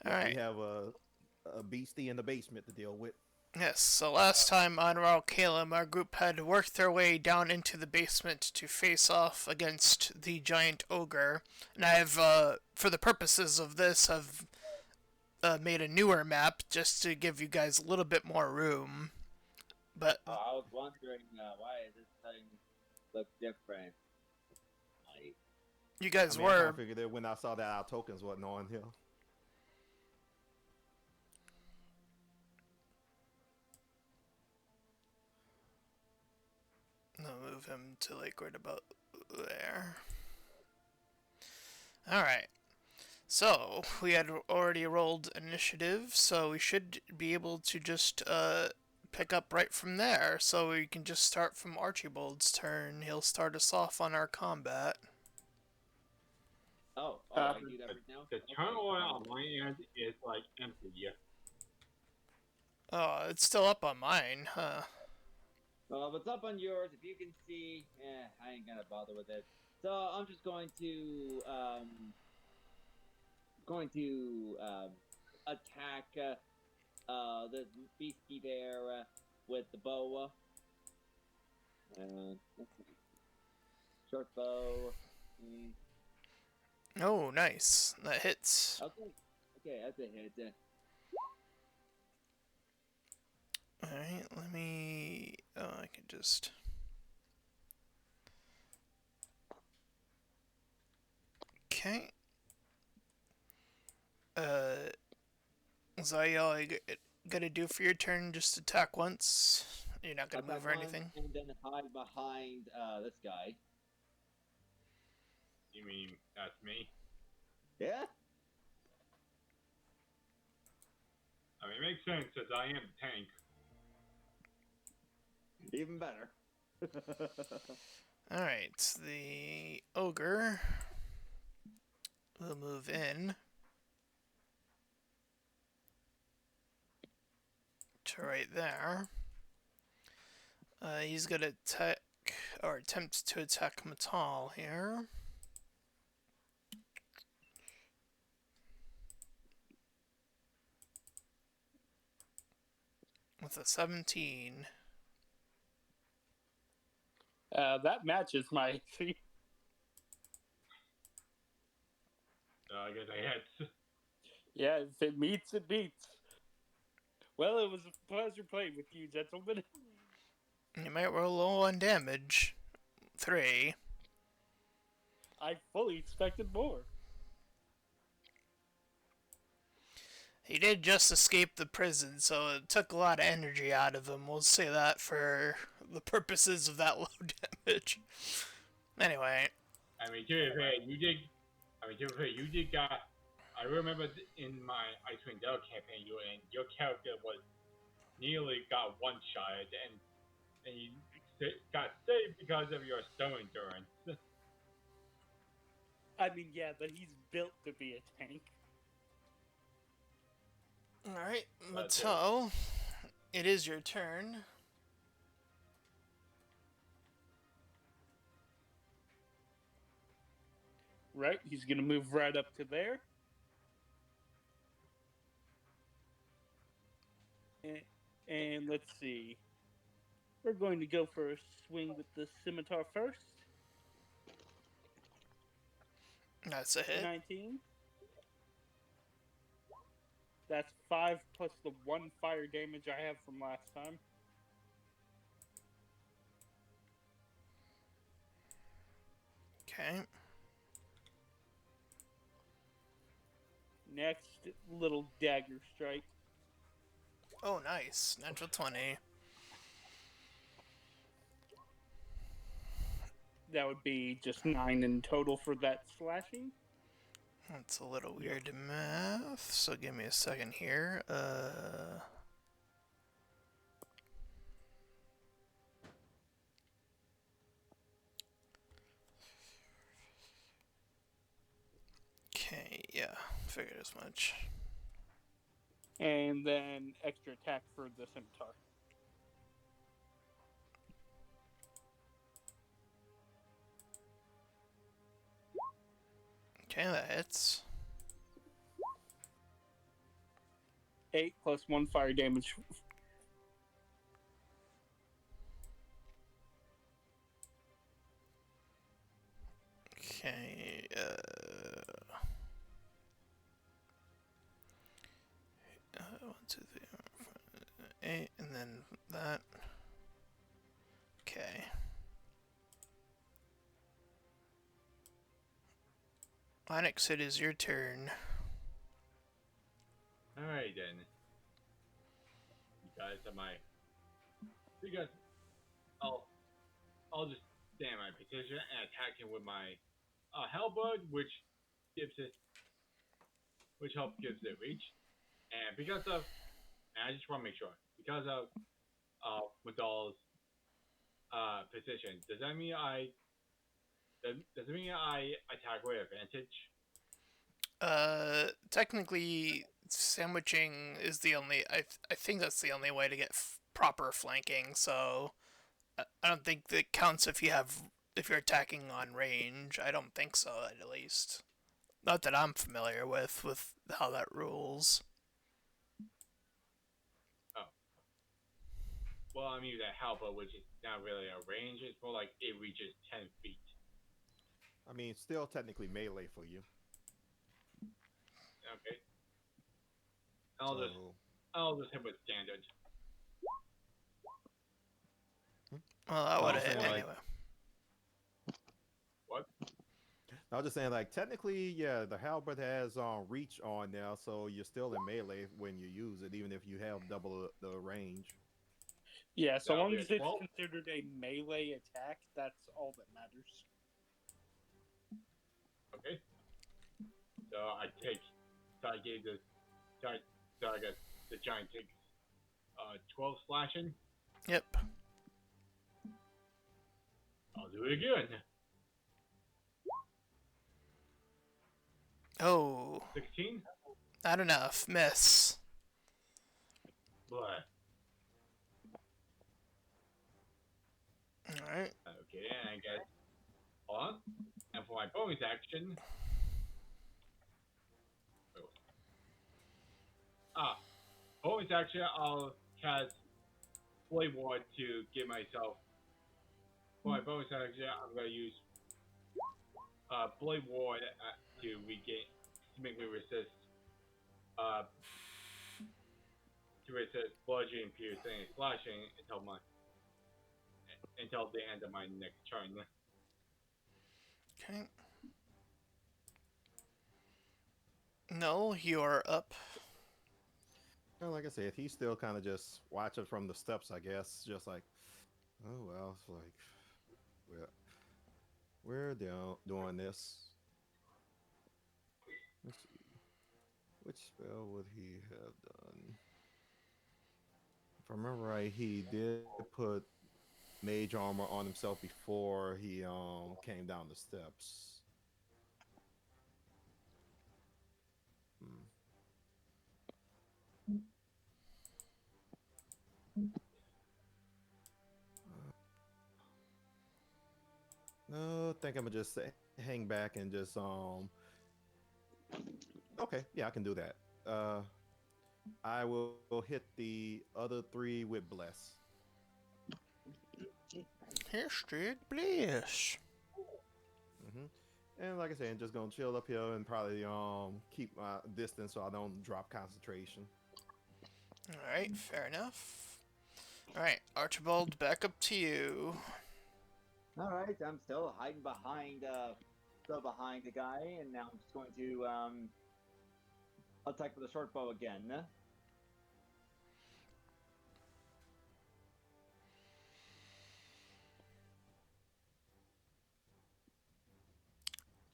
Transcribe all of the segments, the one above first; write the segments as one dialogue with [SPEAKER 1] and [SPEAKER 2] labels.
[SPEAKER 1] Yep, we
[SPEAKER 2] Alright.
[SPEAKER 1] have a beastie in the basement to deal with.
[SPEAKER 2] Yes, so last time on Ralkalam, our group had worked their way down into the basement to face off against the giant ogre. And I've, for the purposes of this, have made a newer map just to give you guys a little bit more room. But
[SPEAKER 3] I was wondering why is this thing look different? Like,
[SPEAKER 2] you
[SPEAKER 1] I
[SPEAKER 2] guys
[SPEAKER 1] mean, I kind
[SPEAKER 2] were
[SPEAKER 1] of figured that when I saw that our tokens wasn't on here.
[SPEAKER 2] I'll move him to like right about there. Alright. So, we had already rolled initiative, so we should be able to just pick up right from there. So we can just start from Archibald's turn. He'll start us off on our combat.
[SPEAKER 3] oh,
[SPEAKER 4] Uh,
[SPEAKER 3] I do that right now.
[SPEAKER 4] the turn order on my end is like empty. Yeah.
[SPEAKER 2] Oh, it's still up on mine, huh?
[SPEAKER 3] Well, what's up on yours? If you can see, I ain't gonna bother with it. So I'm just going to attack this beastie there with the bow. Let's see. Short bow.
[SPEAKER 2] Oh, nice. That hits.
[SPEAKER 3] Okay, that's a hit.
[SPEAKER 2] Alright, let me... Oh, I can just... Okay. Is that all I gotta do for your turn? Just attack once? You're not gonna move or anything?
[SPEAKER 3] And then hide behind this guy.
[SPEAKER 4] You mean that's me?
[SPEAKER 3] Yeah.
[SPEAKER 4] I mean, it makes sense because I am the tank.
[SPEAKER 3] Even better.
[SPEAKER 2] Alright, the ogre will move in to right there. He's gonna attack, or attempt to attack Mhe'dhal here. With a 17.
[SPEAKER 4] That matches my AC. I guess I had. Yeah, if it meets, it beats. Well, it was a pleasure playing with you, gentlemen.
[SPEAKER 2] You might roll low on damage. 3.
[SPEAKER 4] I fully expected more.
[SPEAKER 2] He did just escape the prison, so it took a lot of energy out of him. We'll say that for the purposes of that low damage. Anyway.
[SPEAKER 4] I mean, to be fair, you did got. I remember in my Icewind Dale campaign, your character was nearly got one shot, and you got saved because of your stone endurance. I mean, yeah, but he's built to be a tank.
[SPEAKER 2] Alright, Mhe'dhal, it is your turn.
[SPEAKER 4] Right, he's gonna move right up to there. And let's see. We're going to go for a swing with the scimitar first.
[SPEAKER 2] That's a hit.
[SPEAKER 4] 19. That's 5 plus the 1 fire damage I have from last time.
[SPEAKER 2] Okay.
[SPEAKER 4] Next, little dagger strike.
[SPEAKER 2] Oh, nice. Natural 20.
[SPEAKER 4] That would be just 9 in total for that slashing.
[SPEAKER 2] That's a little weird to math, so give me a second here. Okay, yeah, figured as much.
[SPEAKER 4] And then extra attack for the scimitar.
[SPEAKER 2] Okay, that hits.
[SPEAKER 5] 8 plus 1 fire damage.
[SPEAKER 2] Okay. 1, 2, 3, 4, 5, 8, and then that. Okay. Onyx, it is your turn.
[SPEAKER 4] Alright then. You guys are my. You guys. I'll just stand my position and attack him with my halberd, which helps gives it reach. And because of, and I just want to make sure, because of Mhe'dhal's position, does it mean I attack with advantage?
[SPEAKER 2] Technically, sandwiching is the only. I think that's the only way to get proper flanking. So, I don't think that counts if you're attacking on range. I don't think so, at least. Not that I'm familiar with how that rules.
[SPEAKER 4] Oh. Well, I mean that halberd, which is not really a range. It's more like it reaches 10 feet.
[SPEAKER 1] I mean, still technically melee for you.
[SPEAKER 4] Okay.
[SPEAKER 1] So,
[SPEAKER 4] I'll just hit with standard.
[SPEAKER 2] Well, that would have hit
[SPEAKER 1] saying, like-
[SPEAKER 2] anyway.
[SPEAKER 4] What?
[SPEAKER 1] I was just saying, like, technically, yeah, the halberd has reach on now, so you're still in melee when you use it, even if you have double the range.
[SPEAKER 5] Yeah, so
[SPEAKER 4] That'll
[SPEAKER 5] long
[SPEAKER 4] be a
[SPEAKER 5] as it's
[SPEAKER 4] 12.
[SPEAKER 5] considered a melee attack, that's all that matters.
[SPEAKER 4] Okay. So I gave the, so I guess the giant takes 12 slashing.
[SPEAKER 2] Yep.
[SPEAKER 4] I'll do it again.
[SPEAKER 2] Oh,
[SPEAKER 4] 16.
[SPEAKER 2] not enough. Miss.
[SPEAKER 4] Blah.
[SPEAKER 2] Alright.
[SPEAKER 4] Okay, and I guess. Hold on. And for my bonus action. Bonus action, I'll cast Blade Ward to give myself. For my bonus action, I'm gonna use Blade Ward to regain, to make me resist, bludgeoning, piercing, and slashing until the end of my next turn.
[SPEAKER 2] Okay. No, you're up.
[SPEAKER 1] Well, like I said, he's still kind of just watching from the steps, I guess. Just like, oh, well, it's like, we're doing this. Let's see. Which spell would he have done? If I remember right, he did put mage armor on himself before he came down the steps. No, I think I'm gonna just hang back and just Okay, yeah, I can do that. I will hit the other 3 with bless.
[SPEAKER 2] Hashtag bless.
[SPEAKER 1] And like I said, I'm just gonna chill up here and probably keep my distance so I don't drop concentration.
[SPEAKER 2] Alright, fair enough. Alright, Archibald, back up to you.
[SPEAKER 3] Alright, I'm still hiding behind the guy, and now I'm just going to attack with a short bow again.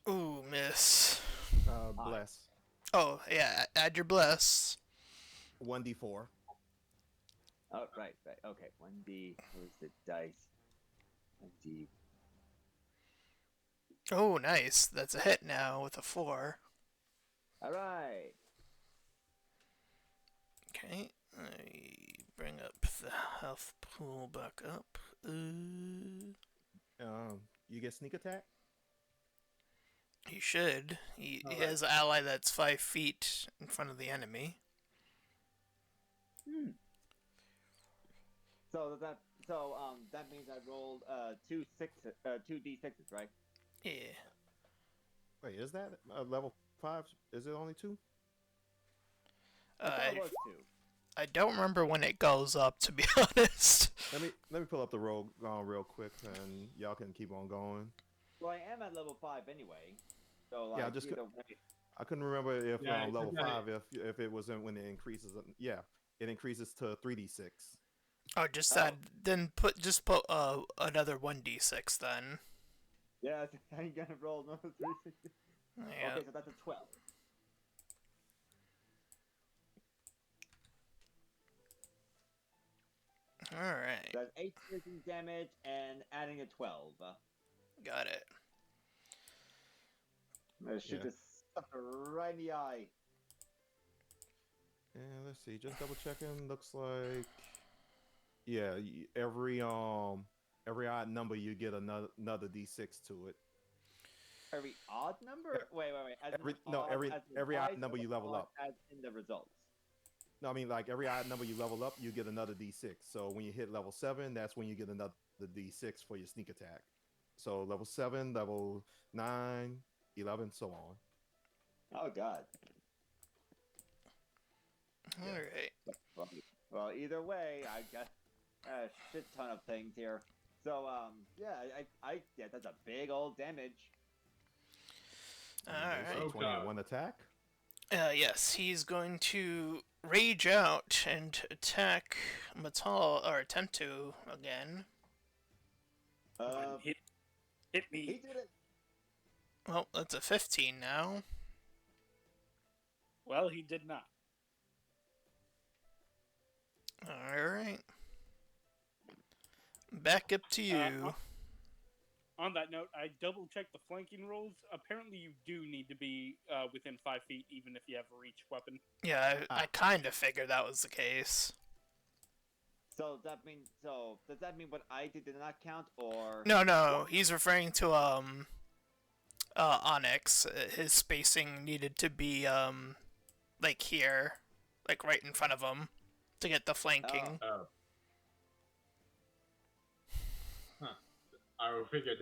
[SPEAKER 2] Ooh, miss.
[SPEAKER 1] Bless.
[SPEAKER 2] Oh, yeah, add your bless.
[SPEAKER 1] 1d4.
[SPEAKER 3] Oh, right, okay. 1d, where's the dice? 1d.
[SPEAKER 2] Oh, nice. That's a hit now with a 4.
[SPEAKER 3] Alright.
[SPEAKER 2] Okay, I bring up the health pool back up.
[SPEAKER 1] You get sneak attack?
[SPEAKER 2] He should. He
[SPEAKER 4] Alright.
[SPEAKER 2] has an ally that's 5 feet in front of the enemy.
[SPEAKER 3] Hmm. That means I rolled two d6s, right?
[SPEAKER 2] Yeah.
[SPEAKER 1] Wait, is that level 5? Is it only 2?
[SPEAKER 3] I thought it
[SPEAKER 2] I
[SPEAKER 3] was two.
[SPEAKER 2] I don't remember when it goes up, to be honest.
[SPEAKER 1] Let me pull up the roll real quick, and y'all can keep on going.
[SPEAKER 3] Well, I am at level 5 anyway. So like
[SPEAKER 1] Yeah, I just
[SPEAKER 3] either way.
[SPEAKER 1] I couldn't remember if
[SPEAKER 4] Yeah, it's
[SPEAKER 1] level
[SPEAKER 4] okay.
[SPEAKER 1] 5 if it was when it increases. Yeah, it increases to 3d6.
[SPEAKER 2] Oh, just
[SPEAKER 3] Oh.
[SPEAKER 2] add, then put another 1d6 then.
[SPEAKER 3] Yeah, I ain't gonna roll another 360.
[SPEAKER 2] Yeah.
[SPEAKER 3] Okay, so that's a 12.
[SPEAKER 2] All right.
[SPEAKER 3] That's 8 piercing damage and adding a 12.
[SPEAKER 2] Got it.
[SPEAKER 3] I should
[SPEAKER 1] Yeah.
[SPEAKER 3] just stuck her right in the eye.
[SPEAKER 1] And let's see, just double checking. Looks like yeah, every odd number you get another d6 to it.
[SPEAKER 3] Every odd number? Wait. As in
[SPEAKER 1] Every odd
[SPEAKER 3] dice
[SPEAKER 1] number
[SPEAKER 3] or
[SPEAKER 1] you level
[SPEAKER 3] odd
[SPEAKER 1] up.
[SPEAKER 3] as in the results.
[SPEAKER 1] No, I mean like every odd number you level up, you get another d6. So when you hit level 7, that's when you get another d6 for your sneak attack. So level 7, level 9, 11, so on.
[SPEAKER 3] Oh god.
[SPEAKER 2] All right.
[SPEAKER 3] Well, either way, I got a shit ton of things here. So yeah, that's a big old damage.
[SPEAKER 2] All
[SPEAKER 1] Okay,
[SPEAKER 2] right.
[SPEAKER 1] so 20 at one attack.
[SPEAKER 2] Yes, he's going to rage out and attack Mhe'dhal, or attempt to again.
[SPEAKER 5] Hit
[SPEAKER 3] He
[SPEAKER 5] me.
[SPEAKER 3] did it.
[SPEAKER 2] Well, that's a 15 now.
[SPEAKER 5] Well, he did not.
[SPEAKER 2] All right. Back up to you.
[SPEAKER 5] On that note, I double-checked the flanking rolls. Apparently, you do need to be within 5 feet, even if you have a reach weapon.
[SPEAKER 2] Yeah, I kind of figured that was the case.
[SPEAKER 3] So does that mean what I did not count, or
[SPEAKER 2] No, he's referring to Onyx. His spacing needed to be like here, like right in front of him, to get the flanking.
[SPEAKER 4] Oh. I figured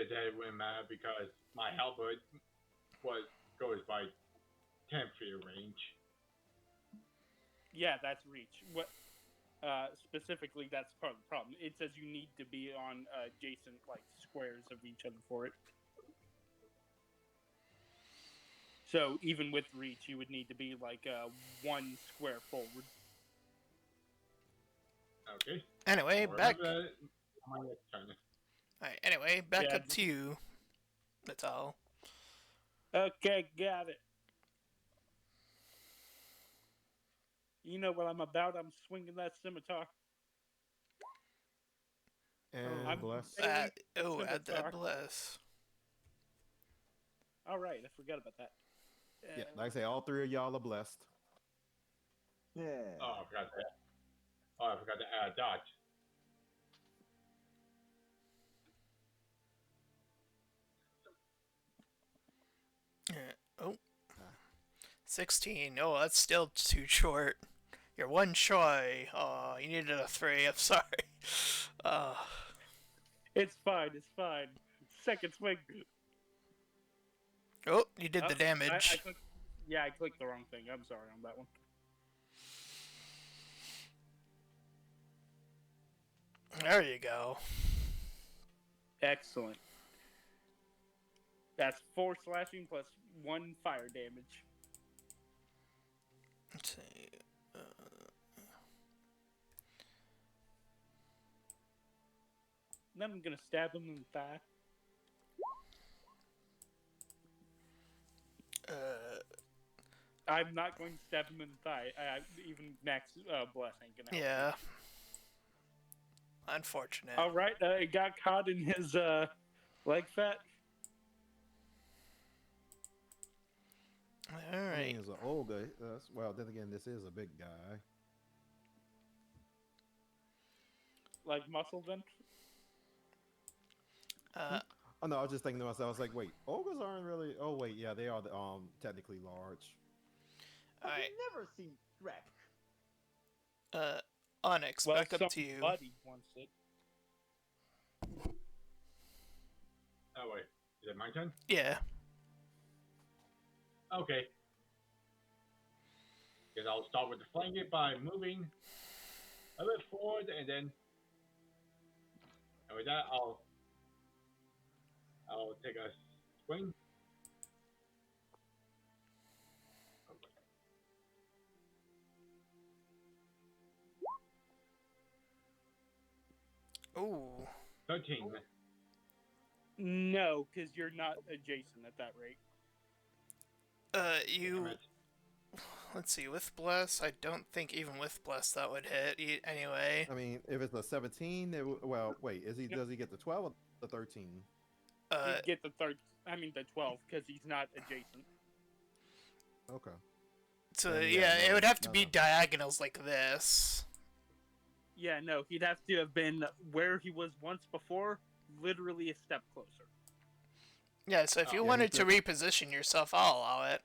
[SPEAKER 4] that it wouldn't matter because my halberd goes by 10 feet range.
[SPEAKER 5] Yeah, that's reach. What specifically? That's part of the problem. It says you need to be on adjacent squares of each other for it. So even with reach, you would need to be 1 square forward.
[SPEAKER 4] Okay.
[SPEAKER 2] Anyway, back.
[SPEAKER 4] My next turn.
[SPEAKER 2] Alright, anyway, back
[SPEAKER 5] Yeah.
[SPEAKER 2] up to you. That's all.
[SPEAKER 5] Okay, got it. You know what I'm about. I'm swinging that scimitar.
[SPEAKER 1] And
[SPEAKER 5] I'm
[SPEAKER 1] bless.
[SPEAKER 5] very-
[SPEAKER 2] Add that
[SPEAKER 5] Scimitar.
[SPEAKER 2] bless.
[SPEAKER 5] All right, I forgot about that.
[SPEAKER 1] Yeah, like I say, all 3 of y'all are blessed.
[SPEAKER 3] yeah?
[SPEAKER 4] Oh, I forgot that. Oh, I forgot to add dodge.
[SPEAKER 2] Oh. 16. Oh, that's still too short. You're 1 shy. Oh, you needed a 3. I'm sorry.
[SPEAKER 5] It's fine. It's fine. Second swing.
[SPEAKER 2] Oh, you did the
[SPEAKER 5] I
[SPEAKER 2] damage.
[SPEAKER 5] clicked the wrong thing. I'm sorry on that one.
[SPEAKER 2] There you go.
[SPEAKER 5] Excellent. That's 4 slashing plus 1 fire damage.
[SPEAKER 2] Let's see.
[SPEAKER 5] Then I'm gonna stab him in the thigh. I'm not going to stab him in the thigh. Even max bless ain't gonna help.
[SPEAKER 2] Yeah. Unfortunate.
[SPEAKER 5] All right, it got caught in his leg fat.
[SPEAKER 2] All
[SPEAKER 1] I
[SPEAKER 2] right.
[SPEAKER 1] mean, he's an old guy. Well, then again, this is a big guy.
[SPEAKER 5] Like muscle then?
[SPEAKER 1] Oh no, I was just thinking to myself. I was like, wait, ogres aren't really. Oh wait, yeah, they are technically large.
[SPEAKER 3] Have
[SPEAKER 2] Alright.
[SPEAKER 3] you never seen Shrek?
[SPEAKER 2] Onyx,
[SPEAKER 5] Well,
[SPEAKER 2] back up to you.
[SPEAKER 5] somebody wants it.
[SPEAKER 4] Oh wait, is it my turn?
[SPEAKER 2] Yeah.
[SPEAKER 4] Okay. Guess I'll start with the flanking by moving a bit forward, and then with that I'll take a swing.
[SPEAKER 2] Ooh.
[SPEAKER 4] 13.
[SPEAKER 5] No, because you're not adjacent at that rate.
[SPEAKER 2] You...
[SPEAKER 4] Damn it.
[SPEAKER 2] Let's see, with Bless, I don't think even with Bless that would hit anyway.
[SPEAKER 1] I mean, if it's a 17, well, wait, does he get the 12 or the 13?
[SPEAKER 5] You get the 12, because he's not adjacent.
[SPEAKER 1] Okay.
[SPEAKER 2] So,
[SPEAKER 1] Then,
[SPEAKER 2] yeah,
[SPEAKER 1] no,
[SPEAKER 2] it would have to
[SPEAKER 1] no,
[SPEAKER 2] be
[SPEAKER 1] no.
[SPEAKER 2] diagonals like this.
[SPEAKER 5] Yeah, no, he'd have to have been where he was once before, literally a step closer.
[SPEAKER 2] Yeah, so if you
[SPEAKER 1] Yeah,
[SPEAKER 2] wanted
[SPEAKER 1] he
[SPEAKER 2] to
[SPEAKER 1] could-
[SPEAKER 2] reposition yourself, I'll allow it.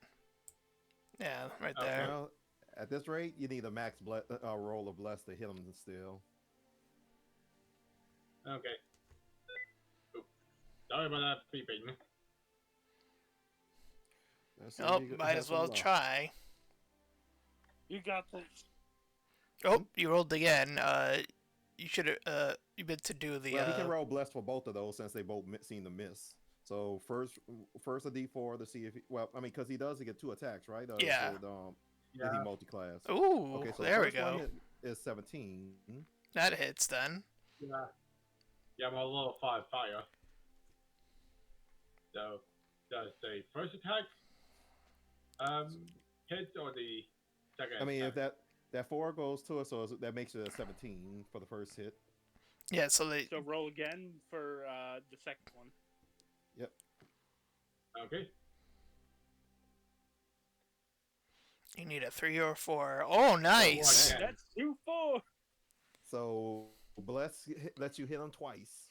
[SPEAKER 2] Yeah, right
[SPEAKER 4] Okay.
[SPEAKER 2] there.
[SPEAKER 1] Well, at this rate, you need a max roll of bless to hit him still.
[SPEAKER 4] Okay. Oops. Sorry about that beeping.
[SPEAKER 1] Let's see
[SPEAKER 2] Oh,
[SPEAKER 1] if he
[SPEAKER 2] might
[SPEAKER 1] has
[SPEAKER 2] as well
[SPEAKER 1] some luck.
[SPEAKER 2] try.
[SPEAKER 5] You got this.
[SPEAKER 2] Oh, you rolled again. You should you meant to do the
[SPEAKER 1] Well, he can roll bless for both of those since they both seem to miss. So first a D4 to see if because he does get 2 attacks, right?
[SPEAKER 2] Yeah.
[SPEAKER 1] If he multi-class.
[SPEAKER 2] Ooh,
[SPEAKER 1] Okay, so
[SPEAKER 2] there
[SPEAKER 1] the
[SPEAKER 2] we
[SPEAKER 1] first one
[SPEAKER 2] go.
[SPEAKER 1] is 17.
[SPEAKER 2] That hits then.
[SPEAKER 4] Yeah, I'm a level 5 fire. So, does the first attack hit or the second
[SPEAKER 1] I mean,
[SPEAKER 4] attack?
[SPEAKER 1] if that 4 goes to it, so that makes it a 17 for the first hit.
[SPEAKER 2] Yeah, so they
[SPEAKER 5] So roll again for the second one.
[SPEAKER 1] Yep.
[SPEAKER 4] Okay.
[SPEAKER 2] you need a 3 or 4. Oh, nice.
[SPEAKER 4] Yeah.
[SPEAKER 5] That's 2-4.
[SPEAKER 1] So bless lets you hit him twice.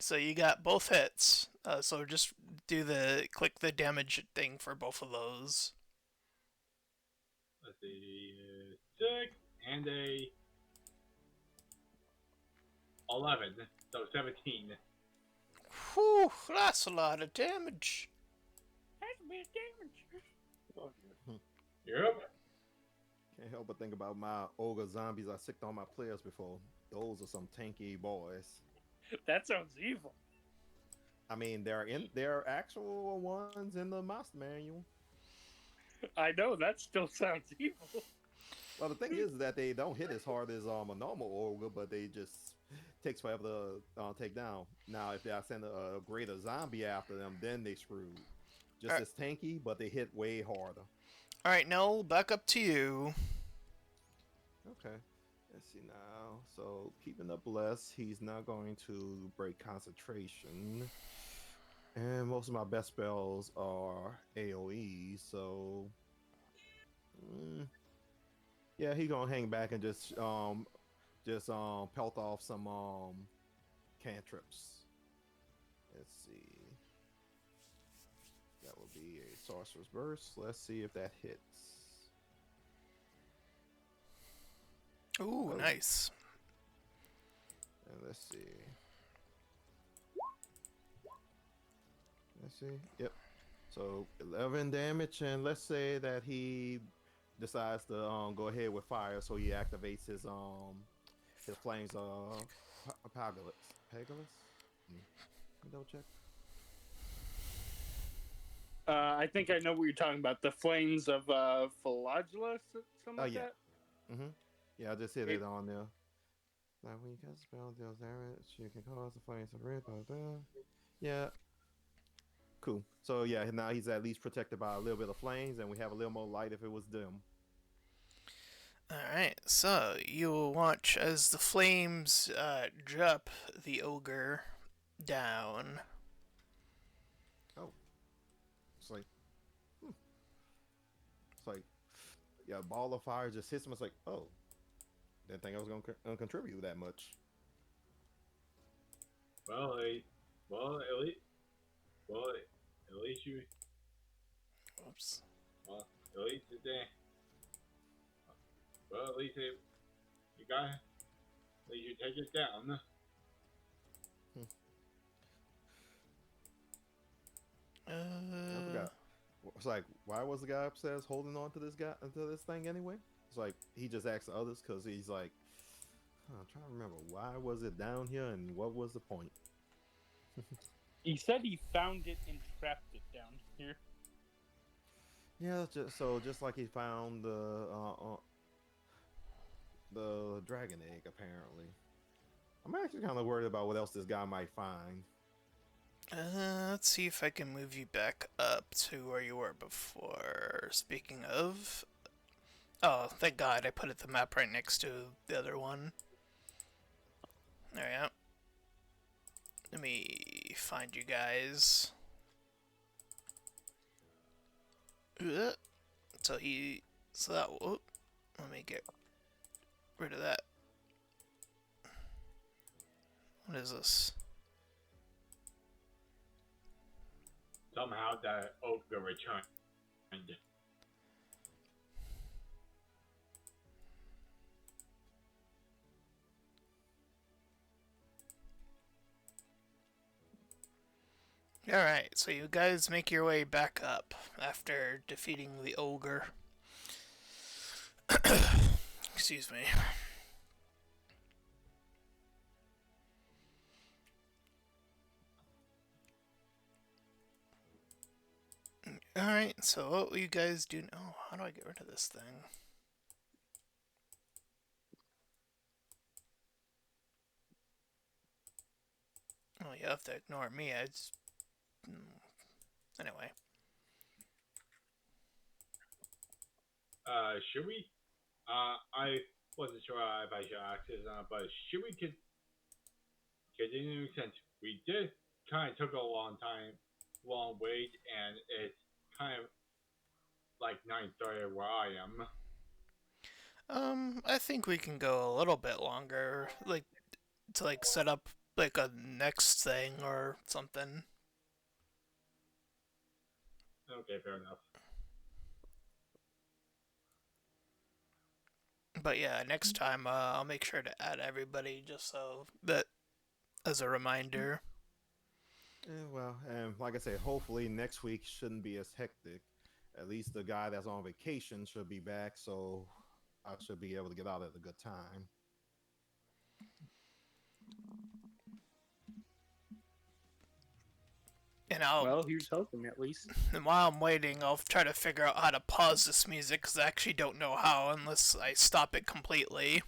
[SPEAKER 2] So you got both hits. So just click the damage thing for both of those.
[SPEAKER 4] Let's see. 6 and a 11. So 17.
[SPEAKER 2] Whew, that's a lot of damage.
[SPEAKER 5] That's a bit damage.
[SPEAKER 4] Yep.
[SPEAKER 1] Can't help but think about my ogre zombies I sicked on my players before. Those are some tanky boys.
[SPEAKER 5] That sounds evil.
[SPEAKER 1] I mean, they're actual ones in the monster manual.
[SPEAKER 5] I know, that still sounds evil.
[SPEAKER 1] Well, the thing is that they don't hit as hard as a normal ogre, but they just takes forever to take down. Now, if I send a greater zombie after them, then they screwed. Just as tanky, but they hit way harder.
[SPEAKER 2] All right, Noel, back up to you.
[SPEAKER 1] Okay. Let's see now. So, keeping the bless, he's not going to break concentration. And most of my best spells are AoE, so... yeah, he's gonna hang back and just pelt off some cantrips. Let's see. That would be a sorcerer's burst. Let's see if that hits.
[SPEAKER 2] Ooh,
[SPEAKER 1] Oh.
[SPEAKER 2] nice.
[SPEAKER 1] And let's see. Let's see. Yep. So 11 damage, and let's say that he decides to go ahead with fire, so he activates his flames Pagulus. Pagulus? Double check.
[SPEAKER 5] I think I know what you're talking about. The flames of Flagellus, something like
[SPEAKER 1] yeah.
[SPEAKER 5] that?
[SPEAKER 1] Mm-hmm. Yeah, I just hit it on there. Like when you cast a spell deals damage, you can cause the flames to red. Yeah. Cool. So yeah, now he's at least protected by a little bit of flames, and we have a little more light if it was dim.
[SPEAKER 2] Alright, so you will watch as the flames drop the ogre down.
[SPEAKER 1] Oh. It's like... It's like... Yeah, a ball of fire just hits him. It's like, oh. Didn't think I was going to contribute that much.
[SPEAKER 4] Well, at least you.
[SPEAKER 2] Oops.
[SPEAKER 4] Well, at least it's there. Well, at least you got. At least you take it down.
[SPEAKER 1] I forgot. It's like, why was the guy upstairs holding on to this thing anyway? It's like he just asked the others because he's like, I'm trying to remember why was it down here and what was the point.
[SPEAKER 5] He said he found it and trapped it down here.
[SPEAKER 1] Yeah, just like he found the dragon egg apparently. I'm actually kind of worried about what else this guy might find.
[SPEAKER 2] Let's see if I can move you back up to where you were before. Speaking of... Oh, thank God, I put the map right next to the other one. There we go. Let me find you guys. So that, whoop, let me get rid of that. What is this?
[SPEAKER 4] Somehow that ogre returned.
[SPEAKER 2] Alright, so you guys make your way back up after defeating the ogre. Excuse me. Alright, so what will you guys do? Oh, how do I get rid of this thing? Oh, you have to ignore me. Anyway.
[SPEAKER 4] Should we? I wasn't sure if I should ask this, but should we continue since we did kind of took a long wait, and it's kind of like 9:30 where I am.
[SPEAKER 2] I think we can go a little bit longer, like, to, like, set up, like, a next thing or something.
[SPEAKER 4] Okay, fair enough.
[SPEAKER 2] But yeah, next time, I'll make sure to add everybody just so that, as a reminder.
[SPEAKER 1] Well, and like I said, hopefully next week shouldn't be as hectic. At least the guy that's on vacation should be back, so I should be able to get out at a good time.
[SPEAKER 2] And
[SPEAKER 5] Well, here's hoping at least.
[SPEAKER 2] And while I'm waiting, I'll try to figure out how to pause this music, because I actually don't know how unless I stop it completely.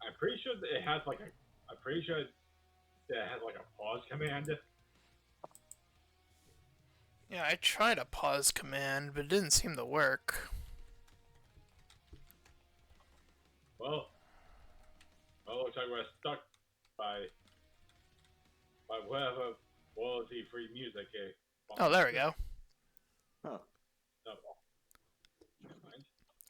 [SPEAKER 4] I'm pretty sure that it has like I'm pretty sure that it has like a pause command.
[SPEAKER 2] Yeah, I tried a pause command, but it didn't seem to work.
[SPEAKER 4] Well, looks like we're stuck by whatever royalty-free music here.
[SPEAKER 2] Oh, there we go.
[SPEAKER 3] Huh.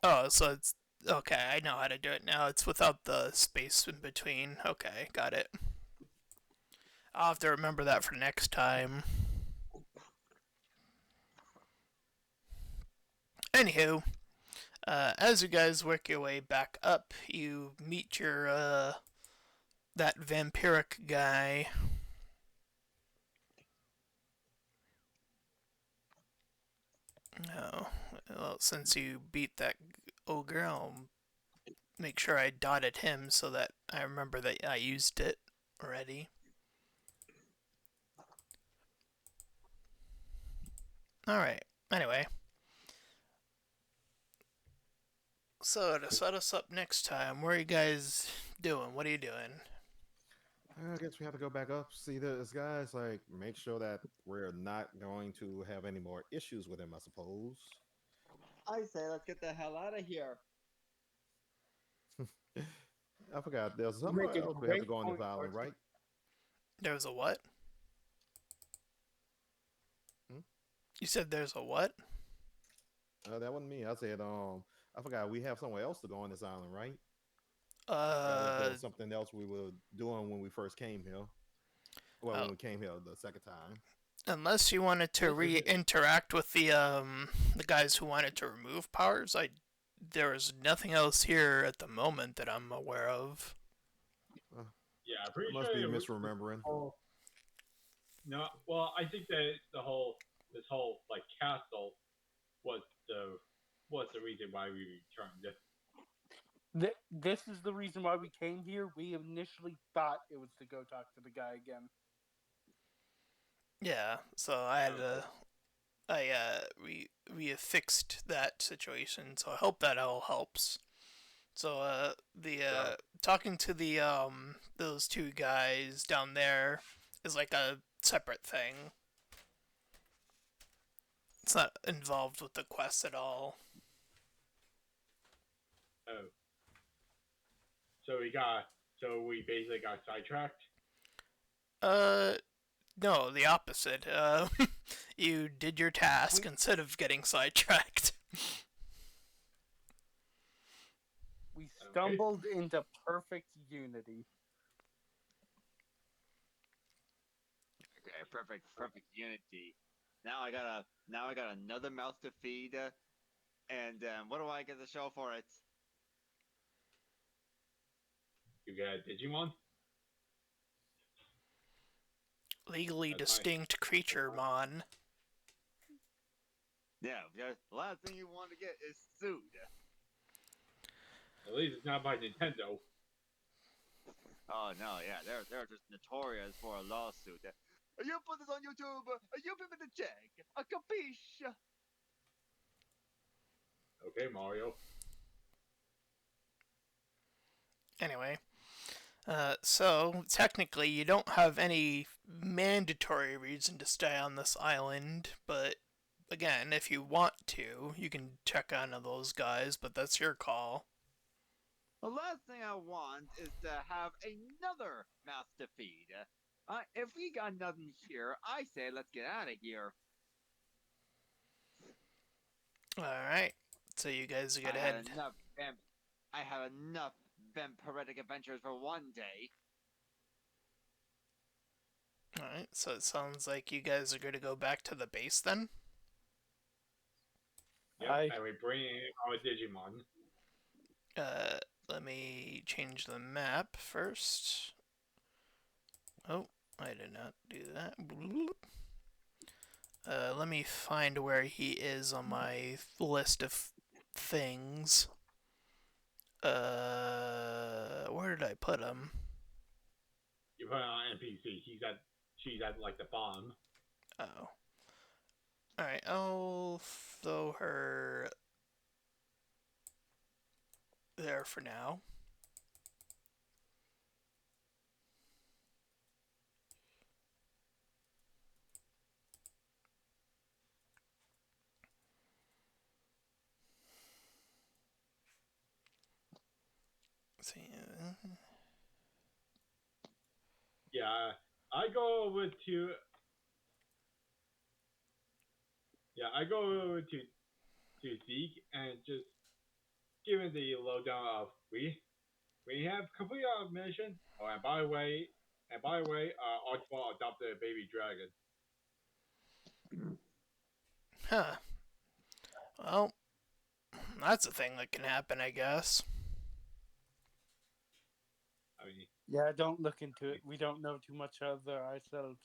[SPEAKER 2] Oh, so it's... Okay, I know how to do it now. It's without the space in between. Okay, got it. I'll have to remember that for next time. Anywho, as you guys work your way back up, you meet your, that vampiric guy. Oh, well, since you beat that ogre, I'll make sure I dotted him so that I remember that I used it already. Alright, anyway. So, to set us up next time, what are you guys doing? What are you doing?
[SPEAKER 1] I guess we have to go back up, see this guy's like, make sure that we're not going to have any more issues with him, I suppose.
[SPEAKER 3] I say let's get the hell out of here.
[SPEAKER 1] I forgot, there's somewhere else we have to go on this island, right?
[SPEAKER 2] There's a what? You said there's a what?
[SPEAKER 1] That wasn't me. I said, I forgot we have somewhere else to go on this island, right? Something else we were doing when we first came here. Well, when we came here the second time.
[SPEAKER 2] Unless you wanted to re-interact with the guys who wanted to remove powers, there is nothing else here at the moment that I'm aware of.
[SPEAKER 4] Yeah, I'm pretty
[SPEAKER 1] I must
[SPEAKER 4] sure
[SPEAKER 1] be
[SPEAKER 4] it was
[SPEAKER 1] misremembering.
[SPEAKER 4] No, well, I think that this whole like castle was the reason why we returned.
[SPEAKER 5] This is the reason why we came here. We initially thought it was to go talk to the guy again.
[SPEAKER 2] Yeah, so I had to. We have fixed that situation, so I hope that all helps. So talking to the those two guys down there is like a separate thing. It's not involved with the quest at all.
[SPEAKER 4] Oh, so we basically got sidetracked.
[SPEAKER 2] No, the opposite. You did your task instead of getting sidetracked.
[SPEAKER 5] We stumbled into perfect unity.
[SPEAKER 3] Okay, perfect unity. Now I got another mouth to feed, and what do I get to show for it?
[SPEAKER 4] You get a Digimon.
[SPEAKER 2] Legally
[SPEAKER 4] That's
[SPEAKER 2] distinct creature, mon.
[SPEAKER 3] Yeah, the last thing you want to get is sued.
[SPEAKER 4] At least it's not by Nintendo.
[SPEAKER 3] Oh no, yeah, they're just notorious for a lawsuit. You put this on YouTube. You put it to check. A capiche?
[SPEAKER 4] Okay, Mario.
[SPEAKER 2] Anyway, so technically you don't have any mandatory reason to stay on this island, but again, if you want to, you can check on those guys, but that's your call.
[SPEAKER 3] The last thing I want is to have another mouth to feed. If we got nothing here, I say let's get out of here.
[SPEAKER 2] Alright, so you guys get ahead.
[SPEAKER 3] I had enough vampiric adventures for one day.
[SPEAKER 2] Alright, so it sounds like you guys are going to go back to the base then?
[SPEAKER 4] Yeah, and we bring in our Digimon.
[SPEAKER 2] Let me change the map first. Oh, I did not do that. Let me find where he is on my list of things. Where did I put him?
[SPEAKER 4] You put it on NPC. She's at like the bottom.
[SPEAKER 2] Oh. Alright, I'll throw her there for now. See.
[SPEAKER 4] Yeah, I go over to. Yeah, I go over to Zeke and just give him the lowdown of we have completed our mission. Oh, and by the way, Archibald adopted a baby dragon.
[SPEAKER 2] Huh. Well, that's a thing that can happen, I guess.
[SPEAKER 4] I mean,
[SPEAKER 5] Yeah, don't look into it. We don't know too much other ourselves.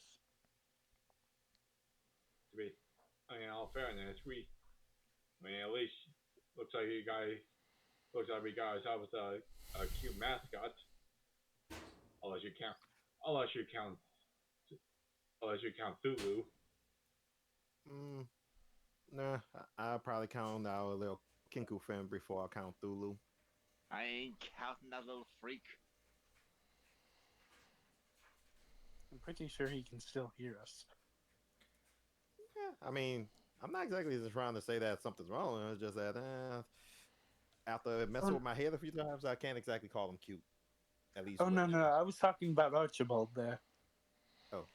[SPEAKER 4] in all fairness, at least looks like we got ourselves a cute mascot. Unless you count Thulu.
[SPEAKER 1] Nah, I'll probably count our little Kinku fan before I count Thulu.
[SPEAKER 3] I ain't counting that little freak.
[SPEAKER 5] I'm pretty sure he can still hear us.
[SPEAKER 1] Yeah, I mean, I'm not exactly just trying to say that something's wrong. It's just that after messing with my head a few times, I can't exactly call him cute. At least.
[SPEAKER 5] Oh, no, I was talking about Archibald there.
[SPEAKER 1] Oh.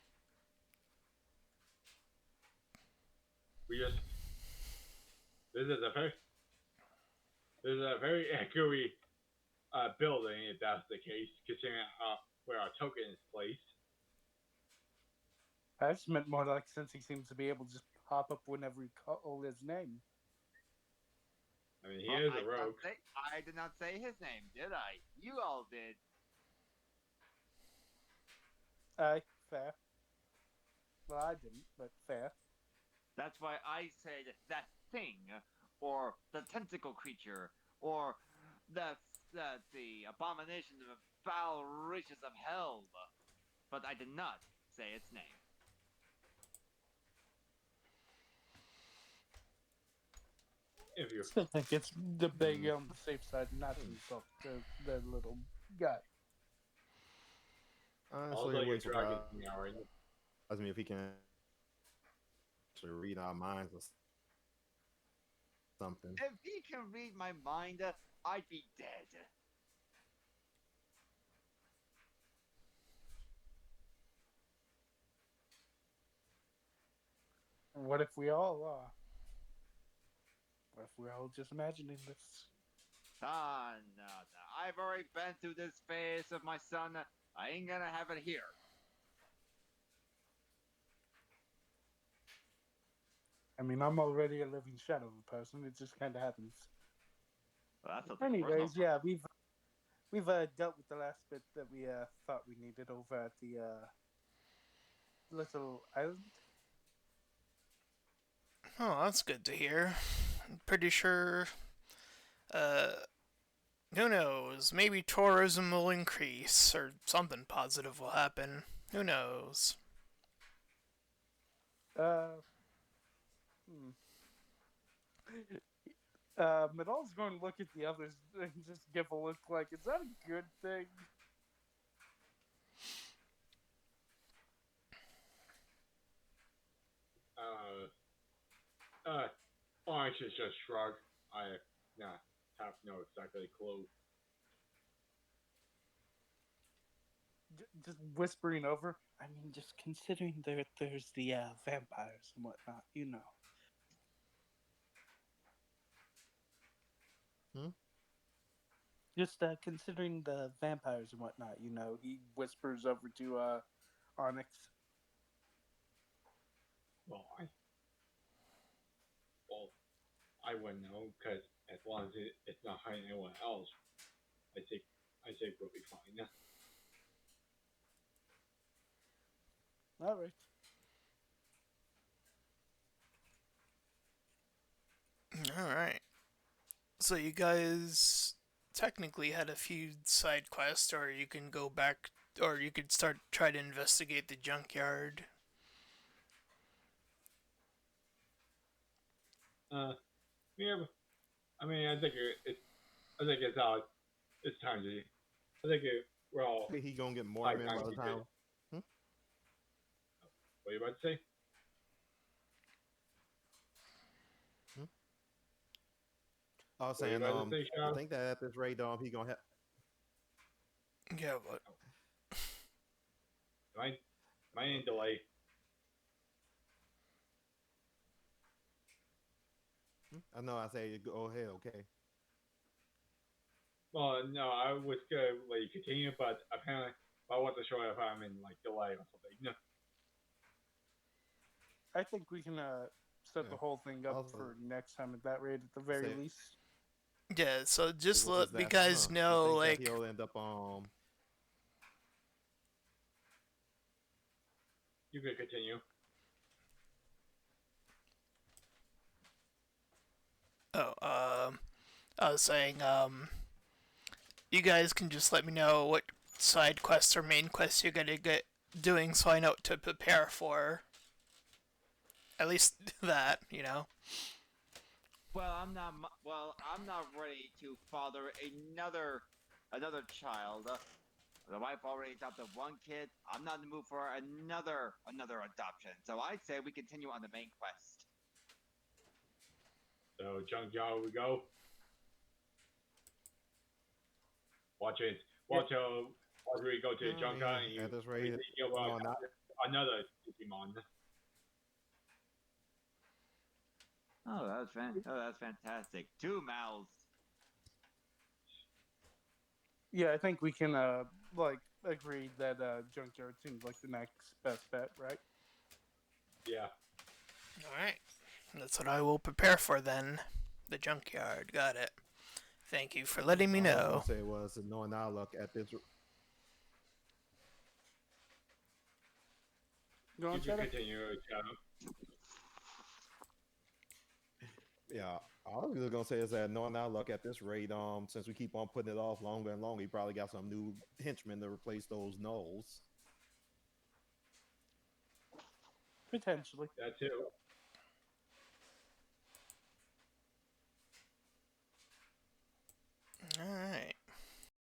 [SPEAKER 4] This is a very echoey building, if that's the case, considering where our token is placed.
[SPEAKER 5] I just meant more like since he seems to be able to just pop up whenever we call his name.
[SPEAKER 4] I mean, he
[SPEAKER 3] Well,
[SPEAKER 4] is a rogue.
[SPEAKER 3] I did not say his name, did I? You all did.
[SPEAKER 5] Aye, fair. Well, I didn't, but fair.
[SPEAKER 3] That's why I said that thing, or the tentacle creature, or the abomination of the foul riches of hell. But I did not say its name.
[SPEAKER 4] If you,
[SPEAKER 5] Still think it's the big on the safe side not to insult the little guy.
[SPEAKER 1] Honestly,
[SPEAKER 4] also
[SPEAKER 1] it
[SPEAKER 4] your
[SPEAKER 1] wouldn't
[SPEAKER 4] dragon
[SPEAKER 1] surprise
[SPEAKER 4] now, right?
[SPEAKER 1] me if he can actually read our minds or something.
[SPEAKER 3] If he can read my mind, I'd be dead.
[SPEAKER 5] What if we all are? What if we're all just imagining this?
[SPEAKER 3] Ah, no. I've already been through this phase of my son. I ain't gonna have it here.
[SPEAKER 5] I mean, I'm already a living shadow of a person. It just kind of happens.
[SPEAKER 3] Well, that's something
[SPEAKER 5] Anyways,
[SPEAKER 3] personal.
[SPEAKER 5] yeah, we've dealt with the last bit that we thought we needed over at the little island.
[SPEAKER 2] Oh, that's good to hear. I'm pretty sure. Uh, who knows? Maybe tourism will increase, or something positive will happen. Who knows?
[SPEAKER 5] Hmm. Mhe'dhal's going to look at the others and just give a look like, is that a good thing?
[SPEAKER 4] Orange is just shrug. I have no exactly clue.
[SPEAKER 5] Just whispering over. I mean, just considering there's the vampires and whatnot, you know.
[SPEAKER 1] Hmm?
[SPEAKER 5] Just considering the vampires and whatnot, you know. He whispers over to Onyx.
[SPEAKER 4] Well, I wouldn't know because as long as it's not hurting anyone else, I think we'll be fine.
[SPEAKER 5] All right.
[SPEAKER 2] Alright. So you guys technically had a few side quests, or you can go back, or you could try to investigate the junkyard.
[SPEAKER 4] Yeah. I mean, I think it's out. It's time to. I think we're all.
[SPEAKER 1] He gonna get more
[SPEAKER 4] Like,
[SPEAKER 1] men by the time. Hmm?
[SPEAKER 4] What are you about to say?
[SPEAKER 1] Hmm? I was
[SPEAKER 4] What are you
[SPEAKER 1] saying,
[SPEAKER 4] about to say,
[SPEAKER 1] I
[SPEAKER 4] Sean?
[SPEAKER 1] think that at this rate, he gonna have.
[SPEAKER 2] Yeah, but
[SPEAKER 4] Am I in delay?
[SPEAKER 1] I know. I say, go ahead, okay.
[SPEAKER 4] Well, no, I was gonna let you continue, but apparently I wasn't sure if I'm in like delay or something. No.
[SPEAKER 5] I think we can set the
[SPEAKER 1] Yeah.
[SPEAKER 5] whole thing up
[SPEAKER 1] Also,
[SPEAKER 5] for next time at that rate, at the very
[SPEAKER 1] say,
[SPEAKER 5] least.
[SPEAKER 2] yeah. So just
[SPEAKER 1] what was
[SPEAKER 2] let you
[SPEAKER 1] that?
[SPEAKER 2] guys
[SPEAKER 1] I
[SPEAKER 2] know,
[SPEAKER 1] think that
[SPEAKER 2] like,
[SPEAKER 1] he'll end up
[SPEAKER 4] You can continue.
[SPEAKER 2] I was saying, you guys can just let me know what side quests or main quests you're gonna get doing, so I know what to prepare for. At least that, you know.
[SPEAKER 3] Well, I'm not ready to father another child. The wife already adopted one kid. I'm not in the mood for another adoption. So I'd say we continue on the main quest.
[SPEAKER 4] So junkyard we go. Watch it. Watch we go to the junkyard and you
[SPEAKER 1] at this rate.
[SPEAKER 4] you
[SPEAKER 1] No, not.
[SPEAKER 4] another Digimon.
[SPEAKER 3] Oh, that's fantastic. 2 mouths.
[SPEAKER 5] Yeah, I think we can agree that junkyard seems like the next best bet, right?
[SPEAKER 4] Yeah.
[SPEAKER 2] Alright. That's what I will prepare for then. The junkyard. Got it. Thank you for letting me
[SPEAKER 1] All I was
[SPEAKER 2] know.
[SPEAKER 1] gonna say was, knowing our luck at this,
[SPEAKER 5] Go on,
[SPEAKER 4] You can
[SPEAKER 5] Shadow.
[SPEAKER 4] continue, Shadow.
[SPEAKER 1] yeah, all I was gonna say is that knowing our luck at this rate, since we keep on putting it off longer and longer, he probably got some new henchmen to replace those nulls.
[SPEAKER 5] Potentially.
[SPEAKER 4] That too.